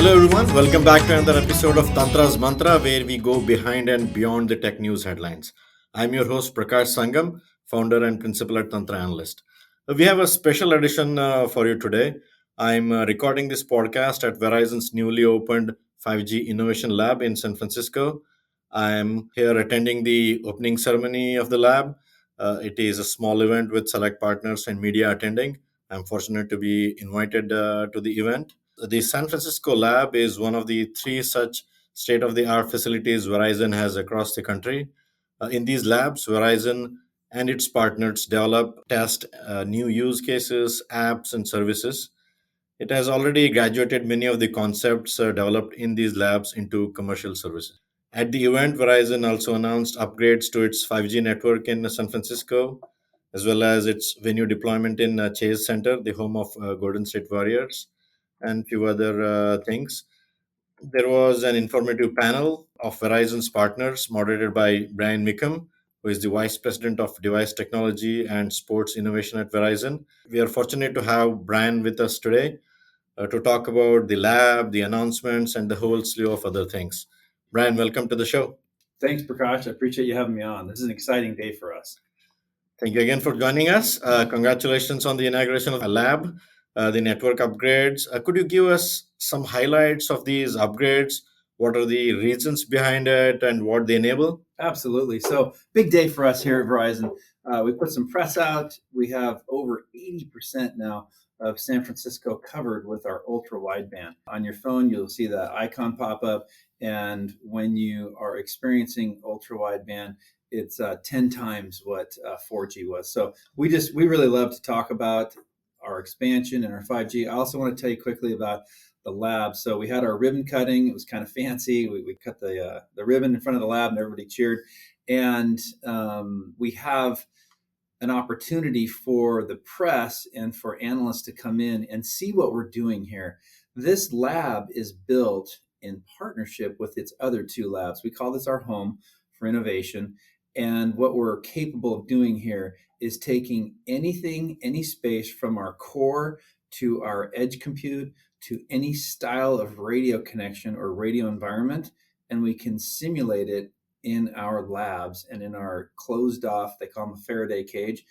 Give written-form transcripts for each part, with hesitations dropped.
Hello everyone, welcome back to another episode of Tantra's Mantra where we go behind and beyond the tech news headlines. I'm your host Prakash Sangam, founder and principal at Tantra Analyst. We have a special edition for you today. I'm recording this podcast at Verizon's newly opened 5G Innovation Lab in San Francisco. I'm here attending the opening ceremony of the lab. It is a small event with select partners and media attending. I'm fortunate to be invited to the event. The San Francisco lab is one of the three such state of the art facilities Verizon has across the country. In these labs, Verizon and its partners develop, test new use cases, apps, and services. It has already graduated many of the concepts developed in these labs into commercial services. At the event, Verizon also announced upgrades to its 5G network in San Francisco, as well as its venue deployment in Chase Center, the home of Golden State Warriors, and few other things. There was an informative panel of Verizon's partners, moderated by Brian Mecum, who is the Vice President of Device Technology and Sports Innovation at Verizon. We are fortunate to have Brian with us today to talk about the lab, the announcements, and the whole slew of other things. Brian, welcome to the show. Thanks, Prakash. I appreciate you having me on. This is an exciting day for us. Thank you again for joining us. Congratulations on the inauguration of the lab, the network upgrades. Could you give us some highlights of these upgrades? What are the reasons behind it and what they enable? Absolutely. So, big day for us here at Verizon. We put some press out. We have over 80% now of San Francisco covered with our ultra wideband. On your phone, you'll see that icon pop up. And when you are experiencing ultra wideband, it's 10 times what 4G was. So we really love to talk about our expansion and our 5G. I also want to tell you quickly about the lab. So we had our ribbon cutting. It was kind of fancy. We cut the ribbon in front of the lab, and everybody cheered. And we have an opportunity for the press and for analysts to come in and see what we're doing here. This lab is built in partnership with its other two labs. We call this our home for innovation. And what we're capable of doing here is taking anything, any space from our core to our edge compute to any style of radio connection or radio environment, and we can simulate it in our labs and in our closed off, they call them a Faraday cage,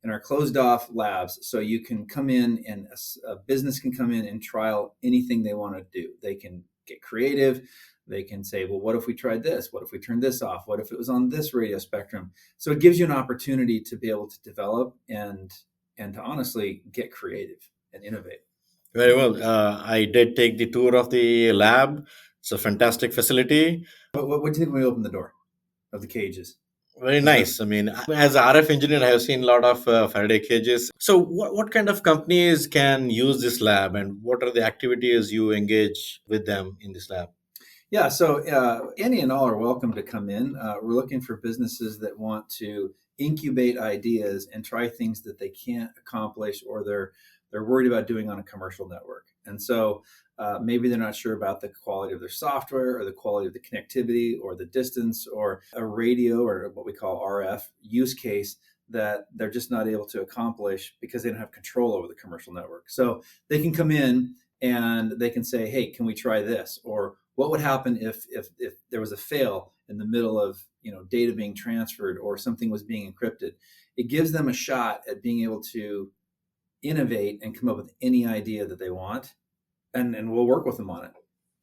in our closed off labs. So you can come in and a business can come in and trial anything they want to do. They can get creative. They can say, well, what if we tried this? What if we turned this off? What if it was on this radio spectrum? So it gives you an opportunity to be able to develop and to honestly get creative and innovate. Very well. I did take the tour of the lab. It's a fantastic facility. What do you think when we open the door of the cages? Very nice. I mean, as an RF engineer, I have seen a lot of Faraday cages. So, what kind of companies can use this lab, and what are the activities you engage with them in this lab? Yeah, so any and all are welcome to come in. We're looking for businesses that want to incubate ideas and try things that they can't accomplish or they're worried about doing on a commercial network. And so maybe they're not sure about the quality of their software or the quality of the connectivity or the distance or a radio or what we call RF use case that they're just not able to accomplish because they don't have control over the commercial network. So they can come in and they can say, hey, can we try this? Or what would happen if there was a fail in the middle of data being transferred or something was being encrypted? It gives them a shot at being able to innovate and come up with any idea that they want, and we'll work with them on it.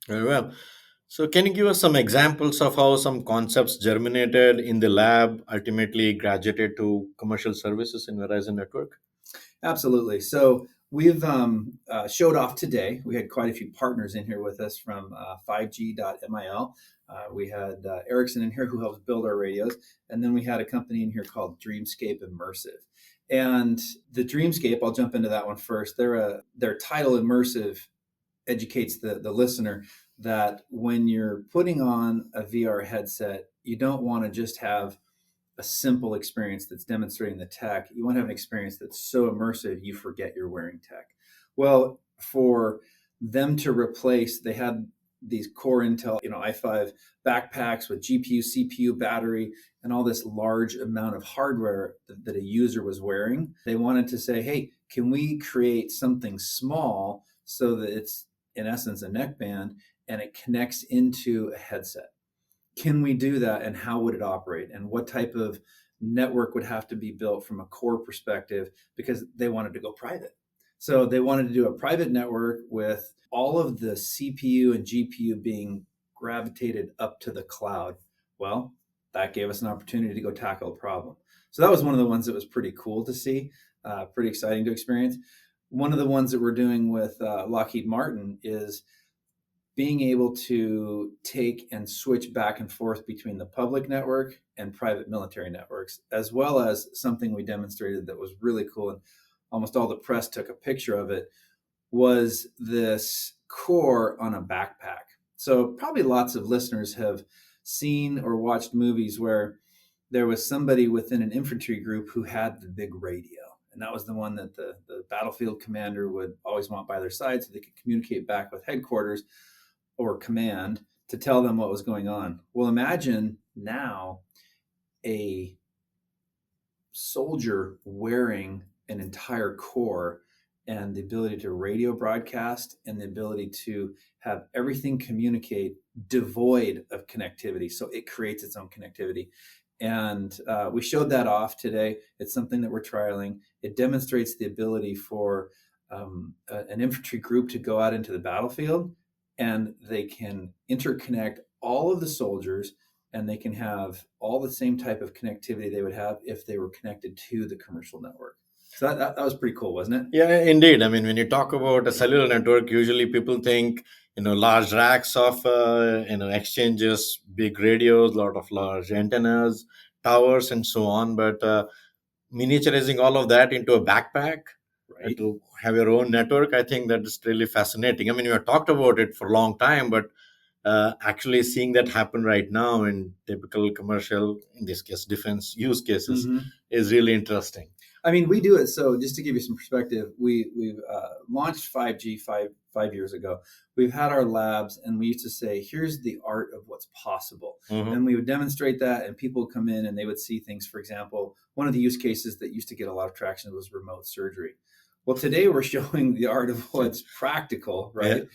Very well. So, can you give us some examples of how some concepts germinated in the lab, ultimately graduated to commercial services in Verizon network? Absolutely. So we've showed off today. We had quite a few partners in here with us from 5G.mil. We had Ericsson in here who helps build our radios. And then we had a company in here called Dreamscape Immersive. And the Dreamscape, I'll jump into that one first. Their title Immersive educates the listener that when you're putting on a VR headset, you don't want to just have a simple experience that's demonstrating the tech. You want to have an experience that's so immersive you forget you're wearing tech. Well, for them to replace, they had these core Intel, i5 backpacks with GPU, CPU, battery, and all this large amount of hardware that a user was wearing. They wanted to say, hey, can we create something small so that it's in essence, a neck band, and it connects into a headset. Can we do that, and how would it operate, and what type of network would have to be built from a core perspective, because they wanted to go private. So they wanted to do a private network with all of the CPU and GPU being gravitated up to the cloud. Well, that gave us an opportunity to go tackle a problem. So that was one of the ones that was pretty cool to see, pretty exciting to experience. One of the ones that we're doing with Lockheed Martin is being able to take and switch back and forth between the public network and private military networks, as well as something we demonstrated that was really cool, and almost all the press took a picture of it, was this core on a backpack. So probably lots of listeners have seen or watched movies where there was somebody within an infantry group who had the big radio. And that was the one that the battlefield commander would always want by their side so they could communicate back with headquarters or command to tell them what was going on. Well, imagine now a soldier wearing an entire core and the ability to radio broadcast and the ability to have everything communicate devoid of connectivity. So it creates its own connectivity. And we showed that off today. It's something that we're trialing. It demonstrates the ability for an infantry group to go out into the battlefield, and they can interconnect all of the soldiers, and they can have all the same type of connectivity they would have if they were connected to the commercial network. So that was pretty cool, wasn't it? Yeah, indeed. I mean, when you talk about a cellular network, usually people think, large racks of, exchanges, big radios, lot of large antennas, towers, and so on. But miniaturizing all of that into a backpack, Right. to have your own network, I think that is really fascinating. I mean, we have talked about it for a long time, but actually seeing that happen right now in typical commercial, in this case, defense use cases, is really interesting. I mean, we do it. So just to give you some perspective, we've launched 5G five years ago. We've had our labs, and we used to say, here's the art of what's possible. And we would demonstrate that, and people would come in and they would see things. For example, one of the use cases that used to get a lot of traction was remote surgery. Well, today we're showing the art of what's practical, right?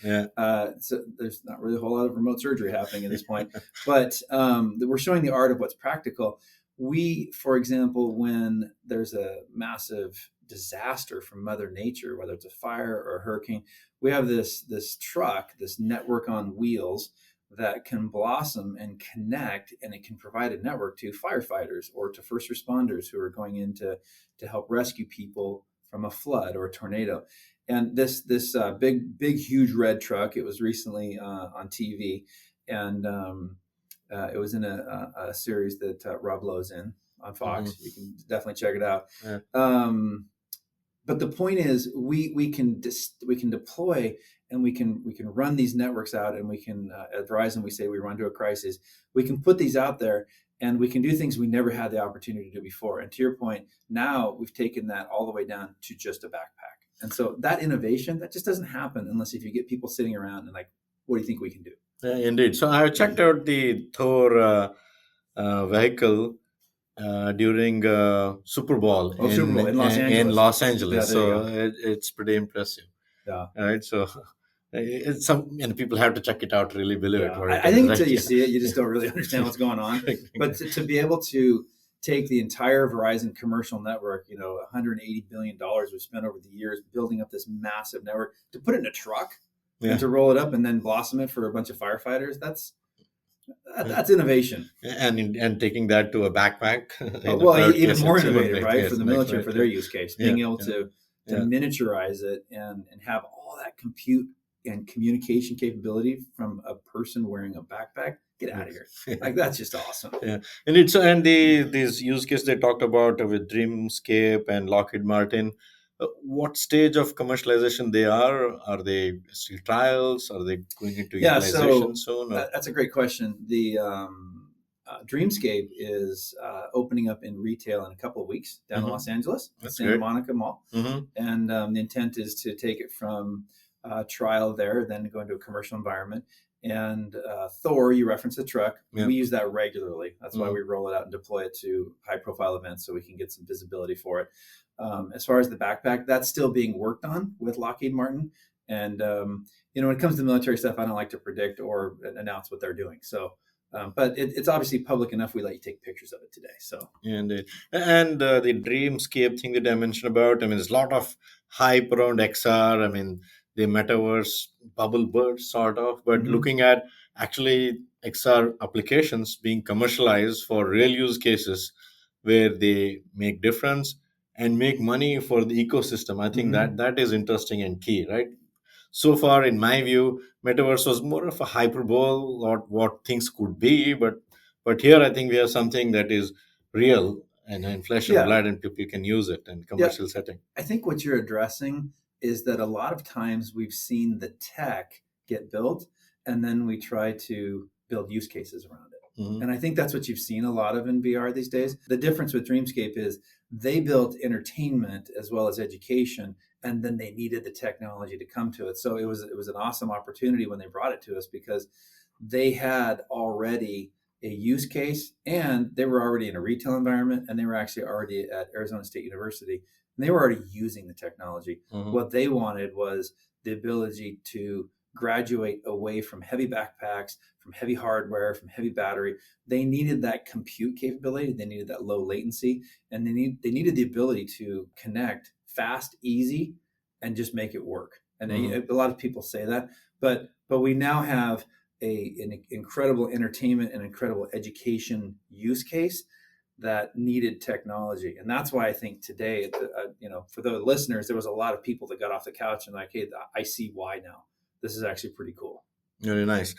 So there's not really a whole lot of remote surgery happening at this point, but we're showing the art of what's practical. We, for example, when there's a massive disaster from Mother Nature, whether it's a fire or a hurricane, we have this truck, this network on wheels that can blossom and connect, and it can provide a network to firefighters or to first responders who are going in to help rescue people from a flood or a tornado. And this big, huge red truck, it was recently on TV, and it was in a series that Rob Lowe's in on Fox. You can definitely check it out. But the point is, we can deploy, and we can run these networks out, and we can at Verizon we say we run to a crisis. We can put these out there, and we can do things we never had the opportunity to do before. And to your point, now we've taken that all the way down to just a backpack. And so that innovation, that just doesn't happen unless if you get people sitting around and like, what do you think we can do? Indeed. So I checked out the Thor vehicle during Super Bowl Super Bowl in Los Angeles. In Los Angeles. Yeah, so it's pretty impressive. Yeah. All right. So it's people have to check it out, really believe it. I think until you see it, you just don't really understand what's going on. But to be able to take the entire Verizon commercial network, $180 billion we've spent over the years building up this massive network, to put it in a truck and to roll it up and then blossom it for a bunch of firefighters, that's innovation. And taking that to a backpack. Even more innovative, right? For the military, for their use case, being able to miniaturize it and have all that compute and communication capability from a person wearing a backpack. Get out of here! Like, that's just awesome. Yeah, and these use case they talked about with Dreamscape and Lockheed Martin. What stage of commercialization they are? Are they still trials? Are they going into utilization soon? That's a great question. The Dreamscape is opening up in retail in a couple of weeks down in Los Angeles, at Santa Monica Mall. And the intent is to take it from trial there, then go into a commercial environment. And Thor, you referenced the truck. We use that regularly. That's why we roll it out and deploy it to high-profile events so we can get some visibility for it. As far as the backpack, that's still being worked on with Lockheed Martin. And when it comes to military stuff, I don't like to predict or announce what they're doing. So, but it's obviously public enough. We let you take pictures of it today. So, And the dreamscape thing that I mentioned about, I mean, there's a lot of hype around XR. I mean, the metaverse bubble burst sort of, but mhm. looking at actually XR applications being commercialized for real use cases where they make difference and make money for the ecosystem. I think that Mhm. that is interesting and key, right? So far, in my view, metaverse was more of a hyperbole or what things could be, but here I think we have something that is real and in flesh and Yeah, blood, and people can use it in yeah. commercial setting. I think what you're addressing is that a lot of times we've seen the tech get built and then we try to build use cases around it. Hmm. And I think that's what you've seen a lot of in VR these days. The difference with Dreamscape is they built entertainment as well as education, and then they needed the technology to come to it. So it was an awesome opportunity when they brought it to us because they had already a use case and they were already in a retail environment and they were actually already at Arizona State University and they were already using the technology. Hmm. What they wanted was the ability to graduate away from heavy backpacks, from heavy hardware, from heavy battery. They needed that compute capability, they needed that low latency, and they needed the ability to connect fast, easy, and just make it work. And Hmm. a lot of people say that, but we now have an incredible entertainment and incredible education use case that needed technology. And that's why I think today, for the listeners, there was a lot of people that got off the couch and like, hey, I see why now. This is actually pretty cool. Very nice.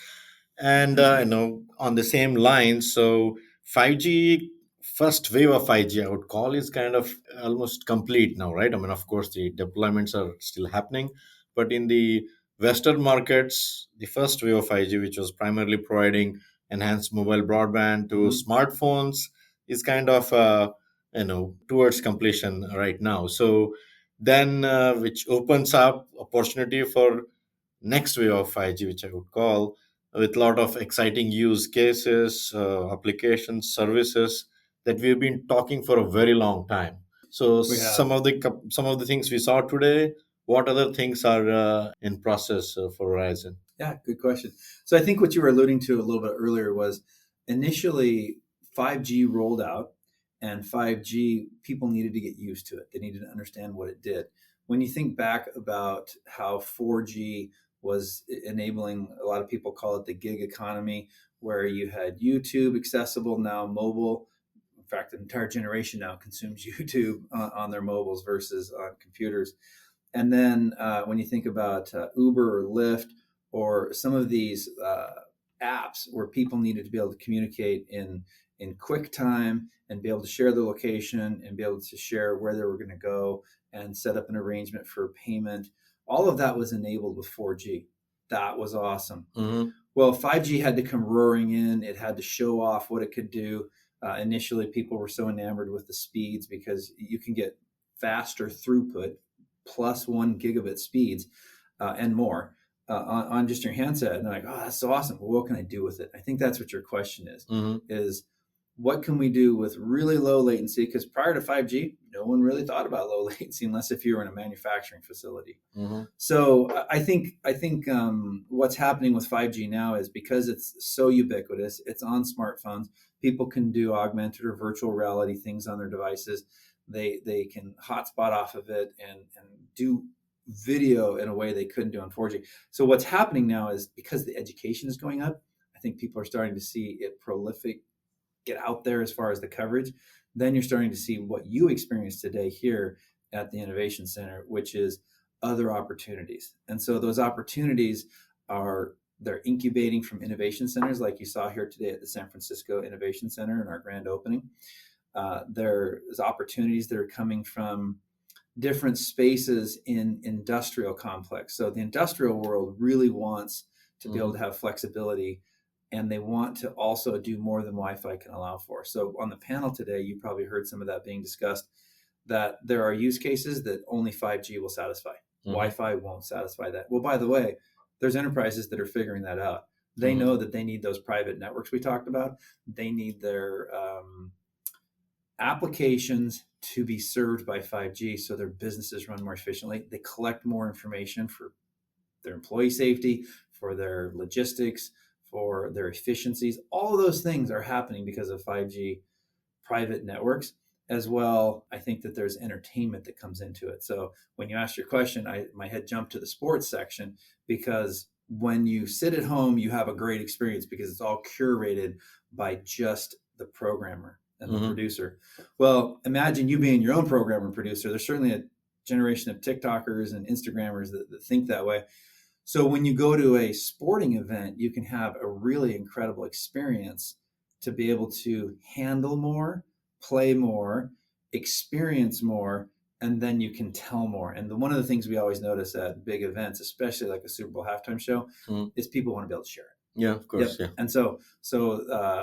And on the same line, so 5G, first wave of 5G, I would call, is kind of almost complete now, right? I mean, of course, the deployments are still happening, but in the Western markets, the first wave of 5G, which was primarily providing enhanced mobile broadband to Mm-hmm. smartphones, is kind of towards completion right now. So then, which opens up opportunity for next wave of 5G, which I would call, with a lot of exciting use cases, applications, services that we've been talking for a very long time. So We have. some of the things we saw today. What other things are in process for Verizon? Yeah, good question. So I think what you were alluding to a little bit earlier was initially 5G rolled out, and 5G, people needed to get used to it. They needed to understand what it did. When you think back about how 4G was enabling, a lot of people call it the gig economy, where you had YouTube accessible, now mobile. In fact, an entire generation now consumes YouTube on their mobiles versus on computers. And then when you think about Uber or Lyft or some of these apps where people needed to be able to communicate in quick time and be able to share the location and be able to share where they were going to go and set up an arrangement for payment, all of that was enabled with 4G. That was awesome. Hmm. Well, 5G had to come roaring in. It had to show off what it could do. Initially, people were so enamored with the speeds because you can get faster throughput plus 1 gigabit speeds and more on just your handset. And they're like, oh, that's so awesome. Well, what can I do with it? I think that's what your question Hmm. is what can we do with really low latency? Because prior to 5G, no one really thought about low latency unless if you were in a manufacturing facility. Hmm. So I think what's happening with 5G now is because it's so ubiquitous, it's on smartphones. People can do augmented or virtual reality things on their devices. They can hotspot off of it and do video in a way they couldn't do on 4G. So what's happening now is because the education is going up, I think people are starting to see it prolific get out there as far as the coverage. Then you're starting to see what you experienced today here at the Innovation Center, which is other opportunities. And so those opportunities are they're incubating from innovation centers like you saw here today at the San Francisco Innovation Center in our grand opening. There's opportunities that are coming from different spaces in industrial complex. So the industrial world really wants to be able Hmm. to have flexibility and they want to also do more than Wi-Fi can allow for. So on the panel today, you probably heard some of that being discussed, that there are use cases that only 5G will satisfy. Hmm. Wi-Fi won't satisfy that. Well, by the way, there's enterprises that are figuring that out. They Hmm. know that they need those private networks we talked about. They need their applications to be served by 5G so their businesses run more efficiently. They collect more information for their employee safety, for their logistics, for their efficiencies. All of those things are happening because of 5G private networks as well. I think that there's entertainment that comes into it. So when you ask your question, my head jumped to the sports section, because when you sit at home, you have a great experience because it's all curated by just the programmer and the producer. Well, imagine you being your own programmer and producer. There's certainly a generation of TikTokers and Instagrammers that think that way. So when you go to a sporting event, you can have a really incredible experience to be able to handle more, play more, experience more, and then you can tell more. And one of the things we always notice at big events, especially like a Super Bowl halftime show, is people want to be able to share it. Yeah, of course. Yep. Yeah. And so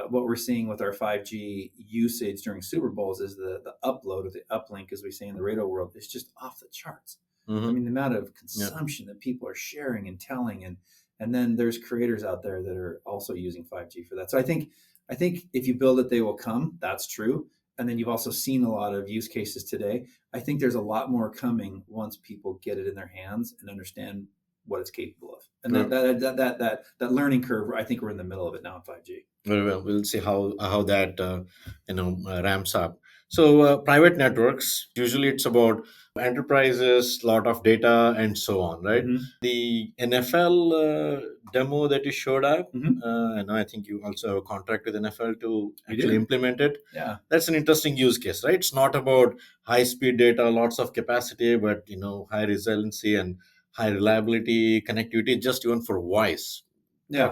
what we're seeing with our 5G usage during Super Bowls is the upload, or the uplink, as we say in the radio world, is just off the charts. I mean, the amount of consumption that people are sharing and telling, and then there's creators out there that are also using 5G for that. So I think if you build it, they will come. That's true. And then you've also seen a lot of use cases today. I think there's a lot more coming once people get it in their hands and understand what it's capable of. And that learning curve, I think we're in the middle of it now in 5G. Very well. We'll see how that ramps up. So private networks, usually it's about enterprises, lot of data, and so on, right? The NFL demo that you showed up, and I think you also have a contract with NFL to actually implement it. Yeah, that's an interesting use case, right? It's not about high speed data, lots of capacity, but high resiliency and high reliability, connectivity, just even for voice. Yeah.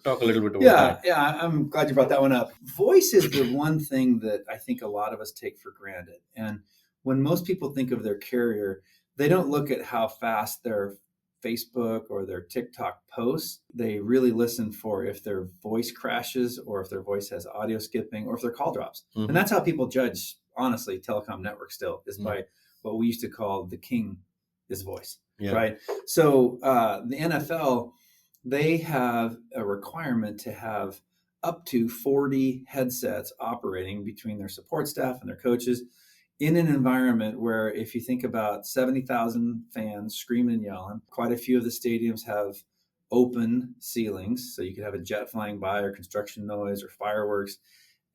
Talk a little bit about that. Yeah, I'm glad you brought that one up. Voice is the one thing that I think a lot of us take for granted. And when most people think of their carrier, they don't look at how fast their Facebook or their TikTok posts. They really listen for if their voice crashes, or if their voice has audio skipping, or if their call drops. And that's how people judge, honestly, telecom networks still, is by what we used to call the king is voice, right? So the NFL, they have a requirement to have up to 40 headsets operating between their support staff and their coaches in an environment where, if you think about 70,000 fans screaming and yelling, quite a few of the stadiums have open ceilings. So you could have a jet flying by, or construction noise, or fireworks.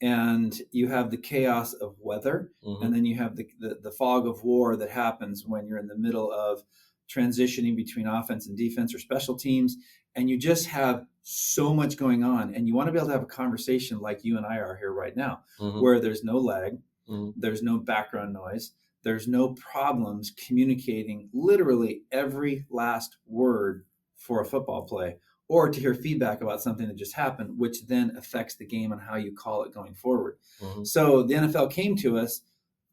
And you have the chaos of weather. And then you have the fog of war that happens when you're in the middle of transitioning between offense and defense, or special teams. And you just have so much going on, and you want to be able to have a conversation like you and I are here right now, where there's no lag, there's no background noise, there's no problems communicating literally every last word for a football play, or to hear feedback about something that just happened, which then affects the game and how you call it going forward. So the NFL came to us,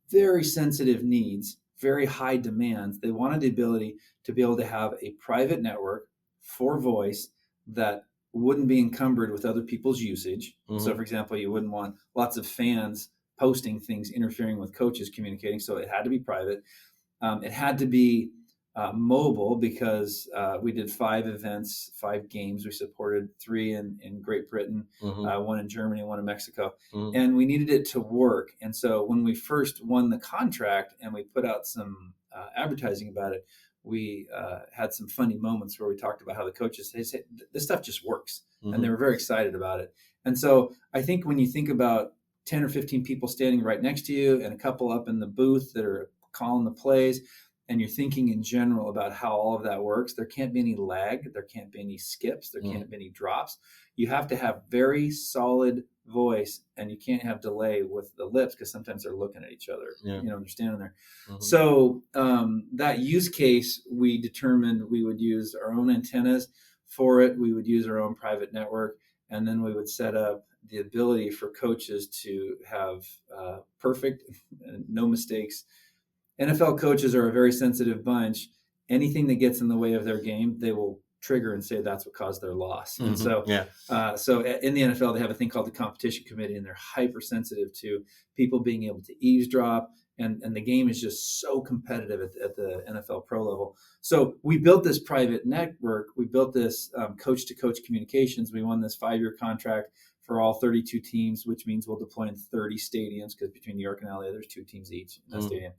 very sensitive needs, very high demands. They wanted the ability to be able to have a private network for voice that wouldn't be encumbered with other people's usage. So, for example, you wouldn't want lots of fans posting things interfering with coaches communicating. So it had to be private. It had to be mobile, because we did 5 events, 5 games. We supported 3 in Great Britain, 1 in Germany, 1 in Mexico, and we needed it to work. And so when we first won the contract and we put out some advertising about it, we had some funny moments where we talked about how the coaches say, this stuff just works. And they were very excited about it. And so I think when you think about 10 or 15 people standing right next to you, and a couple up in the booth that are calling the plays, and you're thinking in general about how all of that works, there can't be any lag, there can't be any skips, there can't be any drops. You have to have very solid voice, and you can't have delay with the lips, because sometimes they're looking at each other, they're standing there. So that use case, we determined we would use our own antennas for it. We would use our own private network, and then we would set up the ability for coaches to have perfect, no mistakes. NFL coaches are a very sensitive bunch. Anything that gets in the way of their game, they will trigger and say that's what caused their loss. And so in the NFL, they have a thing called the competition committee, and they're hypersensitive to people being able to eavesdrop. And the game is just so competitive at the NFL pro level. So we built this private network. We built this coach-to-coach communications. We won this 5-year contract for all 32 teams, which means we'll deploy in 30 stadiums, because between New York and LA, there's 2 teams each in that stadium.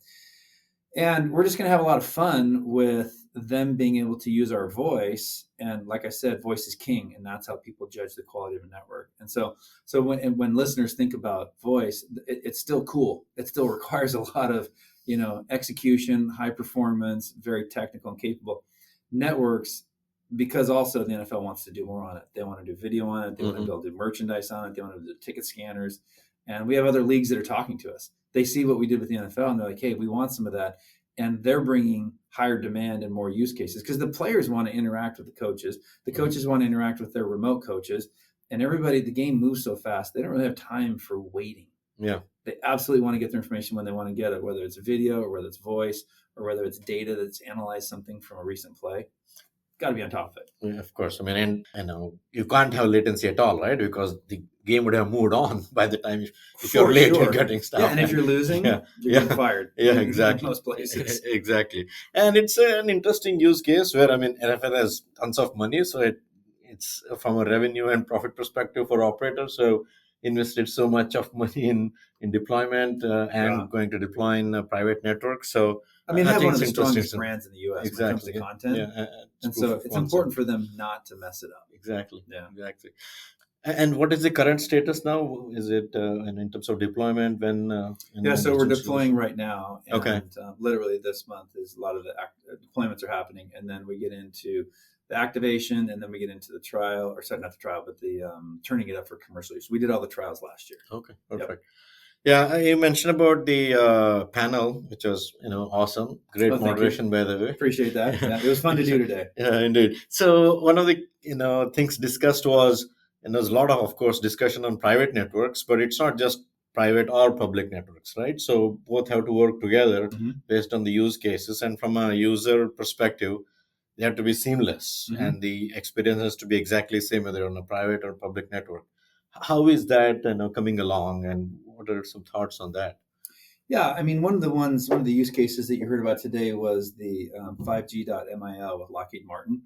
And we're just going to have a lot of fun with them being able to use our voice, and like I said, voice is king, and that's how people judge the quality of a network. And so when listeners think about voice, it's still cool. It still requires a lot of execution, high performance, very technical and capable networks. Because also the NFL wants to do more on it. They want to do video on it. They want to be able to do merchandise on it. They want to do ticket scanners. And we have other leagues that are talking to us. They see what we did with the NFL and they're like, hey, we want some of that. And they're bringing higher demand and more use cases because the players want to interact with the coaches. The coaches want to interact with their remote coaches. And everybody, the game moves so fast, they don't really have time for waiting. Yeah. They absolutely want to get their information when they want to get it, whether it's video or whether it's voice or whether it's data that's analyzed something from a recent play. Got to be on top of it. Yeah, of course. I mean, and you can't have latency at all, right? Because the game would have moved on by the time if you're late, you're getting stuff. Yeah, and if you're losing, you're getting fired. Yeah, exactly. In most places. Exactly. And it's an interesting use case where, I mean, NFL has tons of money. So it's from a revenue and profit perspective for operators. So invested so much of money in deployment and going to deploy in private networks. So I mean, they have one of the strongest brands in the U.S. when it comes to content. Yeah, and so it's important for them not to mess it up. Exactly. Yeah. Exactly. And what is the current status now? Is it in terms of deployment? So we're deploying right now. And, okay. Literally this month is a lot of the deployments are happening. And then we get into the activation, and then we get into the trial, or sorry, not the trial, but the turning it up for commercial use. We did all the trials last year. Okay, perfect. Yep. Yeah, you mentioned about the panel, which was awesome, great moderation, by the way. Appreciate that. Yeah, it was fun to do today. Yeah, indeed. So one of the things discussed was, and there's a lot of course, discussion on private networks, but it's not just private or public networks, right? So both have to work together based on the use cases, and from a user perspective, they have to be seamless, and the experience has to be exactly the same whether on a private or public network. How is that coming along, and what are some thoughts on that? Yeah, I mean, one of the use cases that you heard about today was the 5G.mil with Lockheed Martin.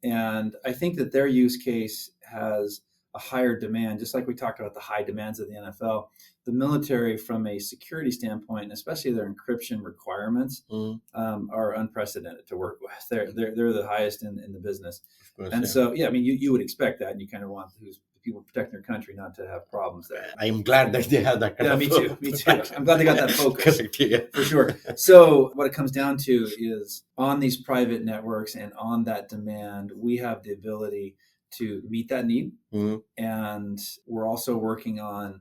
And I think that their use case has a higher demand, just like we talked about the high demands of the NFL. The military, from a security standpoint, and especially their encryption requirements, are unprecedented to work with. They're the highest in the business. Of course, and so, I mean, you would expect that, and you kind of want people protecting their country not to have problems there. I'm glad that they have that kind of me too. I'm glad they got that focus. Correct, yeah. For sure. So what it comes down to is on these private networks and on that demand, we have the ability to meet that need. And we're also working on,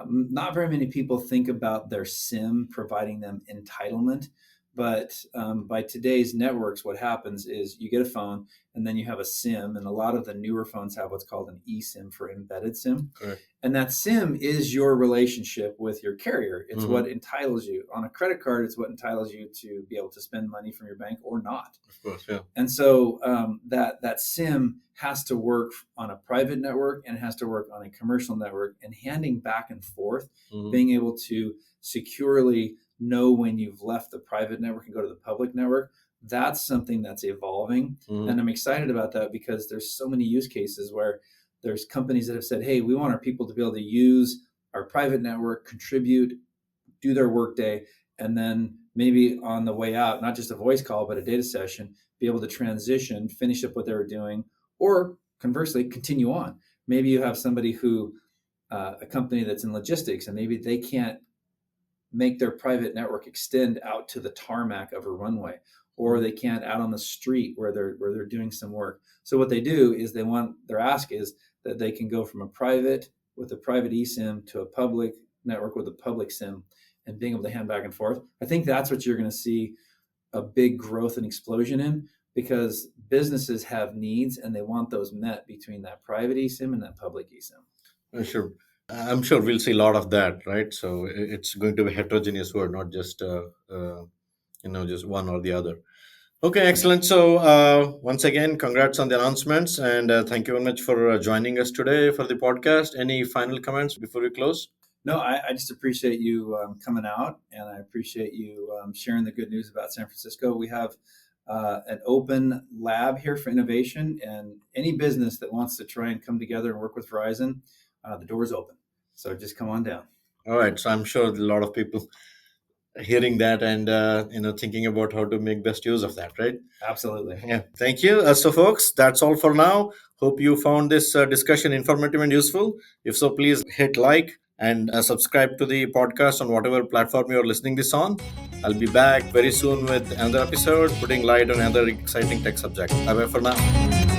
not very many people think about their SIM providing them entitlement. But by today's networks, what happens is you get a phone and then you have a SIM, and a lot of the newer phones have what's called an eSIM for embedded SIM. Correct. And that SIM is your relationship with your carrier. It's what entitles you. On a credit card, it's what entitles you to be able to spend money from your bank or not. Of course, yeah. And so that SIM has to work on a private network and it has to work on a commercial network, and handing back and forth, being able to securely know when you've left the private network and go to the public network. That's something that's evolving. And I'm excited about that because there's so many use cases where there's companies that have said, hey, we want our people to be able to use our private network, contribute, do their workday, and then maybe on the way out, not just a voice call, but a data session, be able to transition, finish up what they were doing, or conversely, continue on. Maybe you have somebody who, a company that's in logistics, and maybe they can't make their private network extend out to the tarmac of a runway, or they can't out on the street where they're doing some work. So what they do is their ask is that they can go from a private with a private eSIM to a public network with a public SIM, and being able to hand back and forth. I think that's what you're going to see a big growth and explosion in, because businesses have needs and they want those met between that private eSIM and that public eSIM. Sure. I'm sure we'll see a lot of that, right? So it's going to be heterogeneous word, not just just one or the other. Okay, excellent. So once again, congrats on the announcements, and thank you very much for joining us today for the podcast. Any final comments before we close? No, I just appreciate you coming out, and I appreciate you sharing the good news about San Francisco. We have an open lab here for innovation, and any business that wants to try and come together and work with Verizon, the door's open. So just come on down. All right. So I'm sure a lot of people hearing that and thinking about how to make best use of that, right? Absolutely. Yeah, thank you. So folks, that's all for now. Hope you found this discussion informative and useful. If so, please hit like and subscribe to the podcast on whatever platform you're listening this on. I'll be back very soon with another episode, putting light on another exciting tech subject. Bye bye for now.